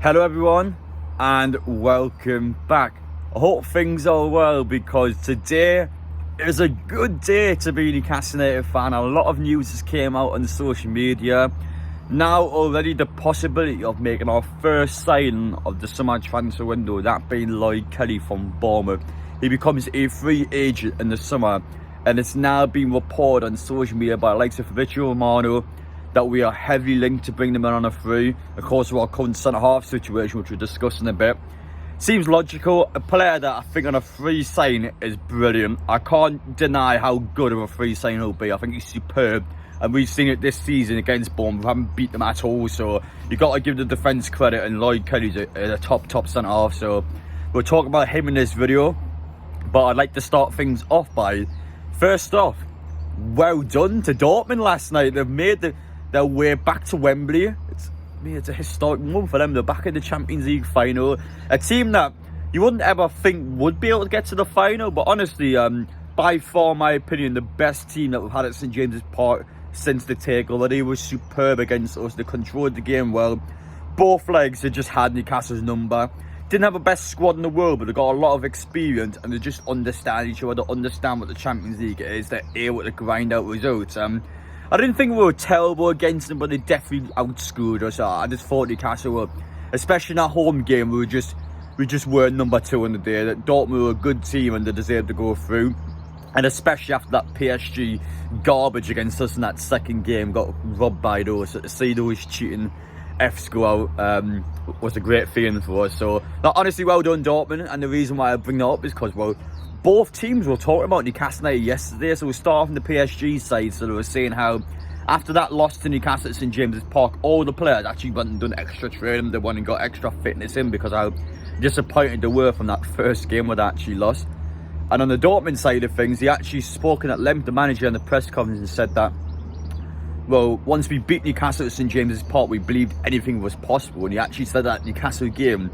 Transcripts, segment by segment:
Hello everyone and welcome back. I hope things are well because today is a good day to be a Newcastle United fan. A lot of news has came out on social media. Now already the possibility of making our first signing of the summer transfer window, that being Lloyd Kelly from Bournemouth. He becomes a free agent in the summer and it's now being reported on social media by the likes of Fabrizio Romano that we are heavily linked to bring them in on a free. Of course, with our current centre-half situation, which we'll discuss in a bit. Seems logical. A player that I think on a free sign is brilliant. I can't deny how good of a free sign he'll be. I think he's superb. And we've seen it this season against Bournemouth. We haven't beat them at all. So you've got to give the defence credit. And Lloyd Kelly's a top centre-half. So we'll talk about him in this video. But I'd like to start things off by, first off, well done to Dortmund last night. They've made their way back to Wembley. It's a historic moment for them. They're back in the Champions League final. A team that you wouldn't ever think would be able to get to the final, but honestly, by far, in my opinion, the best team that we've had at St James's Park since the takeover. They were superb against us. They controlled the game well. Both legs, they just had Newcastle's number. Didn't have the best squad in the world, but they got a lot of experience and they just understand each other. They understand what the Champions League is. They're able to grind out results. I didn't think we were terrible against them, but they definitely outscored us. I just thought Newcastle were, especially in that home game, we just were number 2 on the day. That Dortmund were a good team and they deserved to go through. And especially after that PSG garbage against us in that second game, got robbed by those. So to see those cheating Fs go out was a great feeling for us. So honestly, well done Dortmund. And the reason why I bring that up is because, well, both teams were talking about Newcastle United yesterday. So we'll start from the PSG side. So they were saying how after that loss to Newcastle at St James's Park, all the players actually went and done extra training. They went and got extra fitness in because how disappointed they were from that first game where they actually lost. And on the Dortmund side of things, he actually spoken at length, the manager in the press conference, and said that, well, once we beat Newcastle at St James's Park, we believed anything was possible. And he actually said that Newcastle game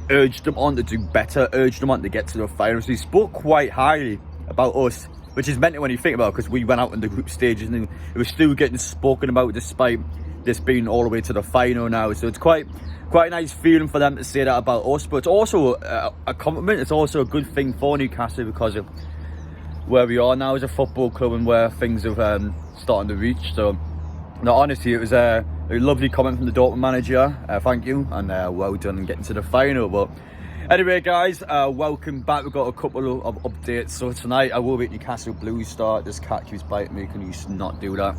urged them on to do better, urged them on to get to the final. So he spoke quite highly about us, which is mental when you think about it, because we went out in the group stages and it was still getting spoken about despite this being all the way to the final now. So it's quite a nice feeling for them to say that about us. But it's also a compliment. It's also a good thing for Newcastle because of where we are now as a football club and where things have starting to reach. So no, honestly, it was a lovely comment from the Dortmund manager. Thank you, and well done in getting to the final. But anyway, guys, welcome back. We've got a couple of updates. So tonight I will be at Newcastle Blue Star. This cat keeps biting me. Can you not do that?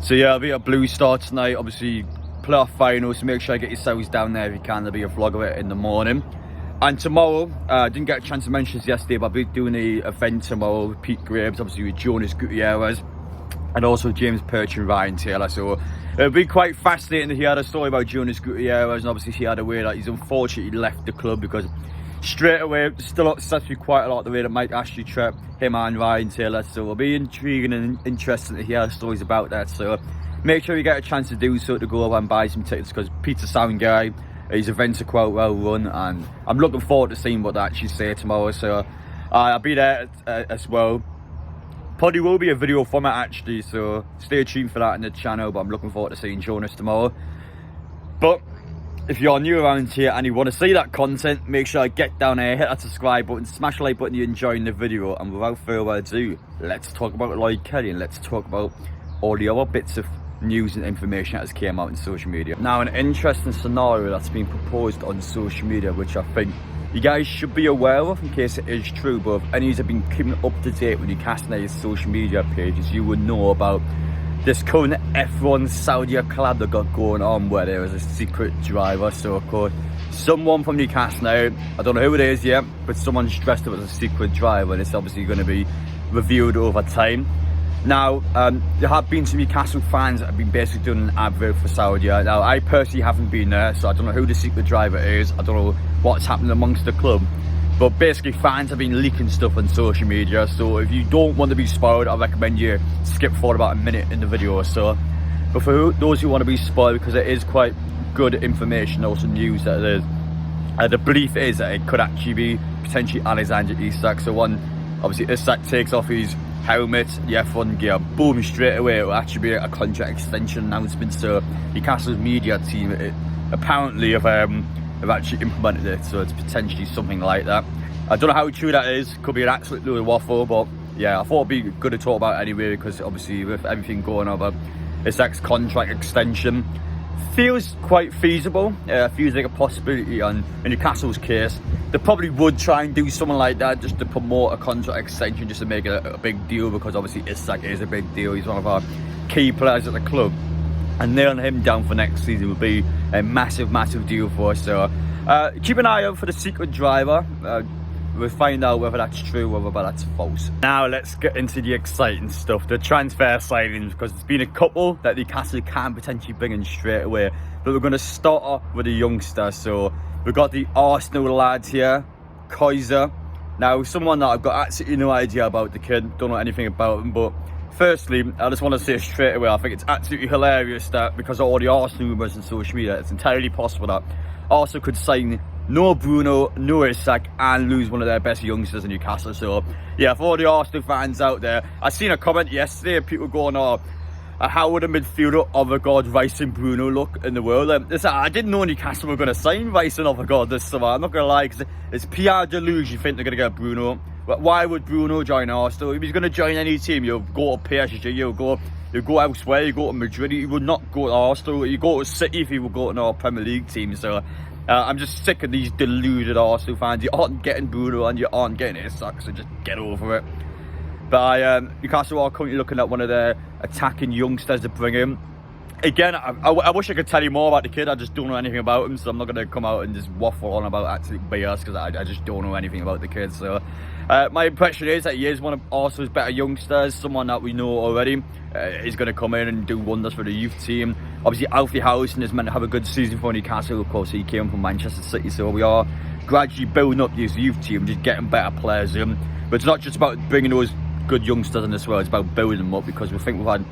So yeah, I'll be at Blue Star tonight. Obviously, playoff final. So make sure you get yourselves down there if you can. There'll be a vlog of it in the morning. And tomorrow, I didn't get a chance to mention this yesterday, but I'll be doing an event tomorrow with Pete Graves, obviously with Jonas Gutierrez, and also James Perch and Ryan Taylor. So it'll be quite fascinating to hear the story about Jonas Gutierrez, and obviously hear the way that he's unfortunately left the club, because straight away still upsets me quite a lot the way that Mike Ashley treated him and Ryan Taylor. So it'll be intriguing and interesting to hear the stories about that. So make sure you get a chance to do so, to go over and buy some tickets, because Pete's a sound guy. His events are quite well run, and I'm looking forward to seeing what they actually say tomorrow. So I'll be there as well. Probably will be a video from it actually, so stay tuned for that in the channel. But I'm looking forward to seeing Jonas tomorrow. But if you're new around here and you want to see that content, make sure you get down here, hit that subscribe button, smash the like button if you're enjoying the video. And without further ado, let's talk about Lloyd Kelly and let's talk about all the other bits of news and information that has came out in social media. Now, an interesting scenario that's been proposed on social media, which I think you guys should be aware of in case it is true, but if any of you have been keeping up to date with Newcastle United's social media pages, you would know about this current F1 Saudi collab that got going on, where there was a secret driver. So of course, someone from Newcastle United, I don't know who it is yet, but someone's dressed up as a secret driver, and it's obviously going to be revealed over time. Now, there have been some Newcastle fans that have been basically doing an advert for Saudi. Now, I personally haven't been there, so I don't know who the secret driver is. I don't know what's happening amongst the club. But basically, fans have been leaking stuff on social media. So if you don't want to be spoiled, I recommend you skip forward about a minute in the video or so. But for those who want to be spoiled, because it is quite good information, also news that it is, the belief is that it could actually be potentially Alexander Isak. So obviously Isak takes off his helmet, the F1 gear, boom, straight away it will actually be a contract extension announcement. So Newcastle's media team apparently have actually implemented it, so it's potentially something like that. I don't know how true that is. Could be an absolute load of waffle, but yeah, I thought it'd be good to talk about anyway, because obviously with everything going on about this contract extension, feels quite feasible. Feels like a possibility. And in Newcastle's case, they probably would try and do something like that just to promote a contract extension, just to make it a big deal, because obviously Isak is a big deal. He's one of our key players at the club, and nailing him down for next season would be a massive deal for us. So keep an eye out for the secret driver. We'll find out whether that's true or whether that's false. Now let's get into the exciting stuff, the transfer signings, because there's been a couple that Newcastle can potentially bring in straight away. But we're going to start off with a youngster. So we've got the Arsenal lad here, Kaiser. Now, someone that I've got absolutely no idea about the kid, don't know anything about him. But firstly, I just want to say straight away, I think it's absolutely hilarious that because of all the Arsenal rumours and social media, it's entirely possible that Arsenal could sign no Bruno, no Isak, and lose one of their best youngsters in Newcastle. So yeah, for all the Arsenal fans out there, I seen a comment yesterday of people going, how would a midfielder Odegaard, Rice and Bruno look in the world? I didn't know Newcastle were going to sign Rice and Odegaard this summer. I'm not going to lie, because it's PR delusion you think they're going to get Bruno. But why would Bruno join Arsenal? If he's going to join any team, you'll go to PSG, you'll go elsewhere, you go to Madrid, you would not go to Arsenal, you go to City if you would go to our Premier League team. So I'm just sick of these deluded Arsenal fans. You aren't getting Bruno and you aren't getting Isak, so just get over it. But Newcastle are currently looking at one of their attacking youngsters to bring in. Again, I wish I could tell you more about the kid. I just don't know anything about him, so I'm not going to come out and just waffle on about absolute BS, because I just don't know anything about the kid. So my impression is that he is one of Arsenal's better youngsters, someone that we know already. He's going to come in and do wonders for the youth team. Obviously, Alfie Howson is meant to have a good season for Newcastle. Of course, he came from Manchester City, so we are gradually building up this youth team, just getting better players in. But it's not just about bringing those good youngsters in as well, it's about building them up, because we think we've had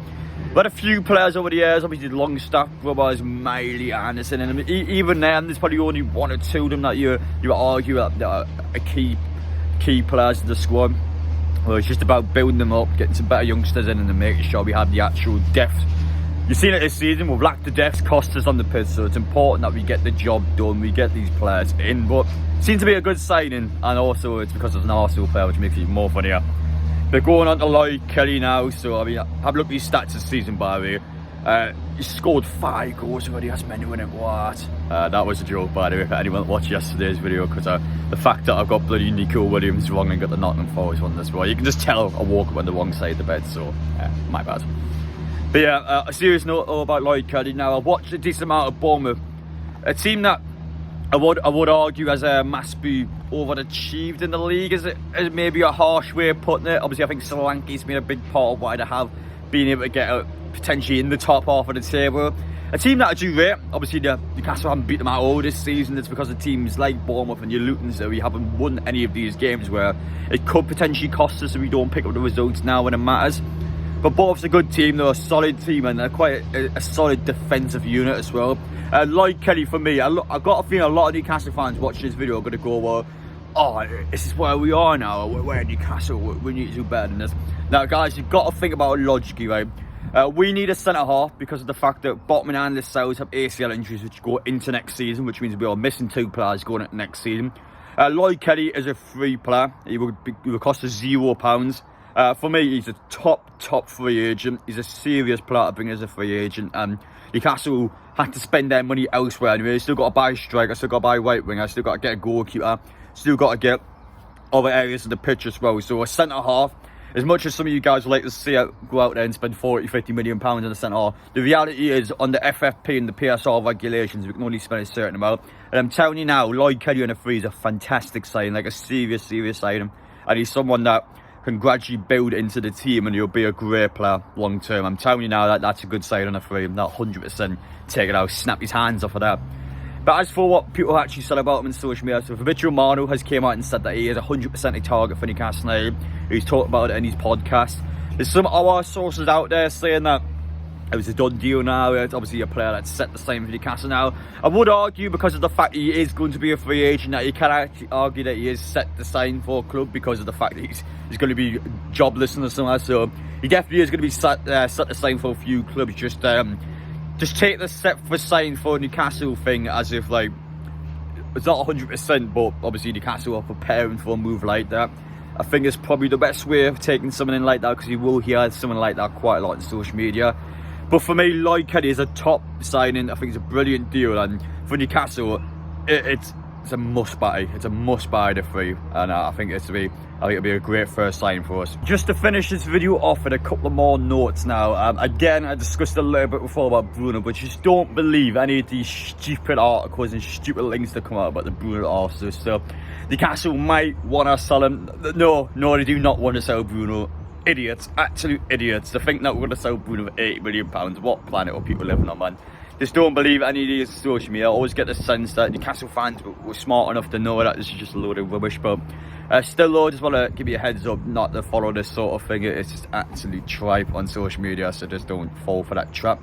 a few players over the years. Obviously, the Longstaff brothers, Miley, Anderson, and even then, there's probably only one or two of them that you argue are key players of the squad. Well, it's just about building them up, getting some better youngsters in, and then making sure we have the actual depth. You've seen it this season, we've lacked the depth, cost us on the pitch, so it's important that we get the job done, we get these players in. But it seems to be a good signing, and also it's because it's an Arsenal player, which makes it even more funnier. They're going on to Lloyd Kelly now, so I mean, I've looked at his stats this season, by the way. He scored 5 goals already, that's many winning. What? That was a joke, by the way, for anyone that watched yesterday's video, because the fact that I've got bloody Nico Williams wrong and got the Nottingham Forest one this way, you can just tell I woke up on the wrong side of the bed, so my bad. But yeah, a serious note about Lloyd Kelly. Now, I've watched a decent amount of Bournemouth, a team that I would argue has massively overachieved in the league, is maybe a harsh way of putting it. Obviously, I think Solanke's been a big part of why they have been able to get potentially in the top half of the table. A team that I do rate, obviously Newcastle haven't beat them at all this season. It's because of teams like Bournemouth and your Lutons that we haven't won any of these games where it could potentially cost us if we don't pick up the results now when it matters. But Bournemouth's a good team, they're a solid team, and they're quite a solid defensive unit as well. Lloyd Kelly, for me, I've got a feeling a lot of Newcastle fans watching this video are going to go, well, this is where we are now, we're in Newcastle, we need to do better than this. Now guys, you've got to think about it logically, right? We need a centre-half because of the fact that Botman and Lascelles have ACL injuries which go into next season, which means we are missing 2 players going into next season. Lloyd Kelly is a free player, he will cost us £0. For me, he's a top free agent. He's a serious player to bring as a free agent. Newcastle had to spend their money elsewhere anyway. Still got to buy a striker, still got to buy a right winger, still got to get a goalkeeper, still got to get other areas of the pitch as well. So a centre half, as much as some of you guys would like to see it, go out there and spend 40-50 million pounds on a centre half, the reality is under FFP and the PSR regulations, we can only spend a certain amount. And I'm telling you now, Lloyd Kelly on a free is a fantastic sign, like a serious signing, and he's someone that can gradually build into the team and he'll be a great player long term. I'm telling you now that's a good sign on a free. I'm not 100% take it out, snap his hands off of that. But as for what people actually said about him in social media, so Fabrizio Romano has came out and said that he is 100% a target for Newcastle United. He's talked about it in his podcast. There's some of our sources out there saying that it was a done deal now. It's obviously a player that's set the same for Newcastle now. I would argue, because of the fact that he is going to be a free agent, that you can actually argue that he is set to sign for a club because of the fact that he's going to be jobless in the summer. So he definitely is going to be set to sign for a few clubs. Just just take the step for signing for Newcastle thing as if, like, it's not 100%, but obviously Newcastle are preparing for a move like that. I think it's probably the best way of taking someone in like that, because you will hear someone like that quite a lot on social media. But for me, Lloyd Kelly is a top signing. I think it's a brilliant deal, and for Newcastle, it's a must buy. It's a must buy the three, and I think it'll be a great first signing for us. Just to finish this video off with a couple of more notes now. Again, I discussed a little bit before about Bruno, but just don't believe any of these stupid articles and stupid links that come out about the Bruno artists. So Newcastle might want to sell him. No, they do not want to sell Bruno. Idiots, absolute idiots, to think that we're going to sell Bruno for £80 million. What planet are people living on, man? Just don't believe any of these social media. I always get the sense that Newcastle fans were smart enough to know that this is just a load of rubbish. But still, though, I just want to give you a heads up not to follow this sort of thing. It's just absolute tripe on social media, so just don't fall for that trap.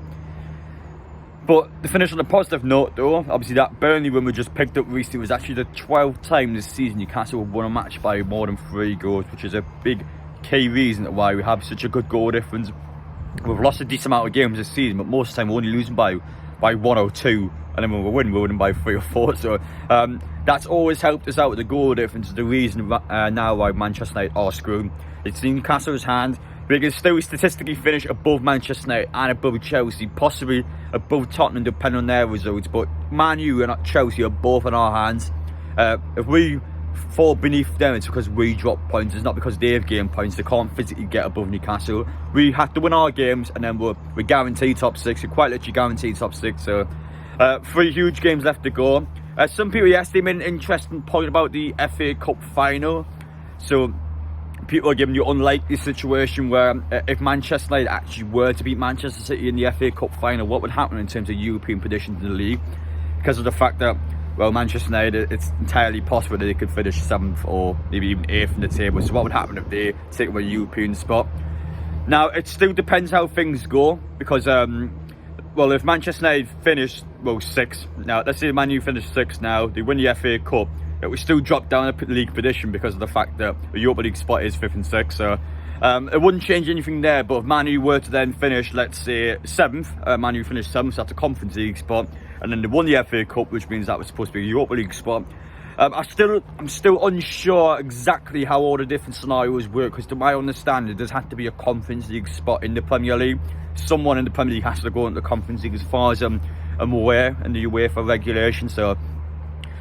But to finish on a positive note, though, obviously that Burnley win we just picked up recently was actually the 12th time this season Newcastle have won a match by more than 3 goals, which is a big key reason why we have such a good goal difference. We've lost a decent amount of games this season, but most of the time we're only losing by 1 or 2, and then when we're winning by 3 or 4. So that's always helped us out with the goal difference. The reason now why Manchester United are screwed. It's in Newcastle's hand. We can still statistically finish above Manchester United and above Chelsea, possibly above Tottenham depending on their results, but Man U and Chelsea are both in our hands. If we fall beneath them, it's because we drop points. It's not because they've gained points. They can't physically get above Newcastle. We have to win our games, and then we're guaranteed top 6. We're quite literally guaranteed top 6. So 3 huge games left to go. Some people yesterday made an interesting point about the FA Cup final. So people are giving you unlikely situation where if Manchester United actually were to beat Manchester City in the FA Cup final, what would happen in terms of European positions in the league, because of the fact that, well, Manchester United, it's entirely possible that they could finish 7th or maybe even 8th in the table. So what would happen if they take away a European spot? Now, it still depends how things go, because, well, if Manchester United finish, well, 6th. Now, let's say Man U finish 6th now, they win the FA Cup, it would still drop down a league position because of the fact that the Europa League spot is 5th and 6th. So it wouldn't change anything there. But if Man U were to then finish, let's say, 7th, Man U finished 7th, so that's a Conference League spot, and then they won the FA Cup, which means that was supposed to be a Europa League spot. I'm still unsure exactly how all the different scenarios work, because to my understanding, there's had to be a Conference League spot in the Premier League. Someone in the Premier League has to go into the Conference League, as far as I'm aware, in the UEFA regulation. So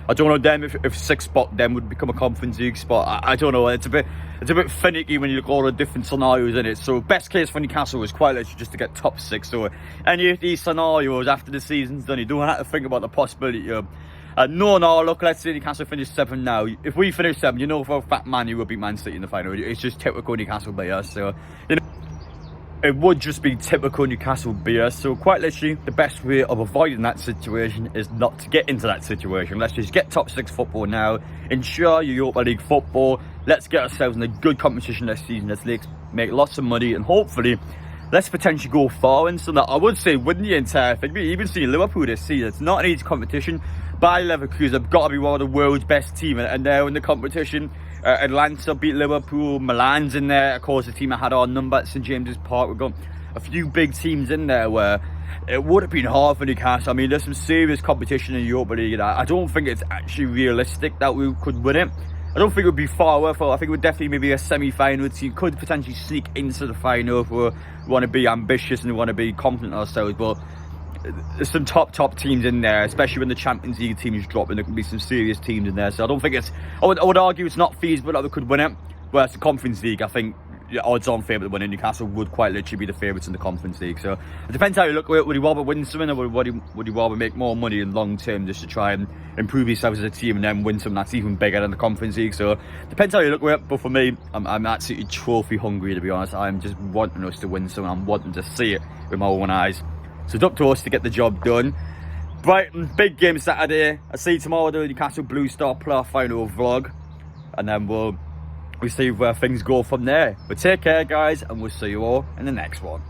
I don't know then if 6th spot then would become a Conference League spot. I don't know. It's a bit finicky when you look at all the different scenarios in it. So best case for Newcastle is quite literally just to get top 6. So any of these scenarios after the season's done, you don't have to think about the possibility of no, look, let's say Newcastle finish 7th now. If we finish 7th, you know for a fact Man U will beat Man City in the final. It's just typical Newcastle BS. So, you know, it would just be typical Newcastle BS. So quite literally, the best way of avoiding that situation is not to get into that situation. Let's just get top 6 football now. Ensure your Europa League football. Let's get ourselves in a good competition this season. Let's make lots of money, and hopefully let's potentially go far in. So that I would say win the entire thing. We even see Liverpool this season. It's not an easy competition. Bayer Leverkusen have got to be one of the world's best teams, and they're in the competition. Atlanta beat Liverpool. Milan's in there. Of course, the team that had our number at St James's Park. We've got a few big teams in there where it would have been hard for Newcastle. I mean, there's some serious competition in Europa League. I don't think it's actually realistic that we could win it. I don't think it would be far worth it. I think it would definitely maybe a semi-final team. Could potentially sneak into the final if we want to be ambitious and we want to be confident ourselves. But there's some top teams in there, especially when the Champions League teams drop, and there can be some serious teams in there. So I don't think I would argue it's not feasible that we could win it. Whereas the Conference League, I think odds on favourite to win, Newcastle would quite literally be the favourites in the Conference League. So it depends how you look at it. Would you rather win something, or would you rather make more money in long term just to try and improve yourselves as a team and then win something that's even bigger than the Conference League? So it depends how you look at it. But for me, I'm absolutely trophy hungry, to be honest. I'm just wanting us to win something. I'm wanting to see it with my own eyes. So it's up to us to get the job done. Brighton, big game Saturday. I see you tomorrow, the Newcastle Blue Star playoff final vlog, and then we'll see where things go from there. But take care, guys, and we'll see you all in the next one.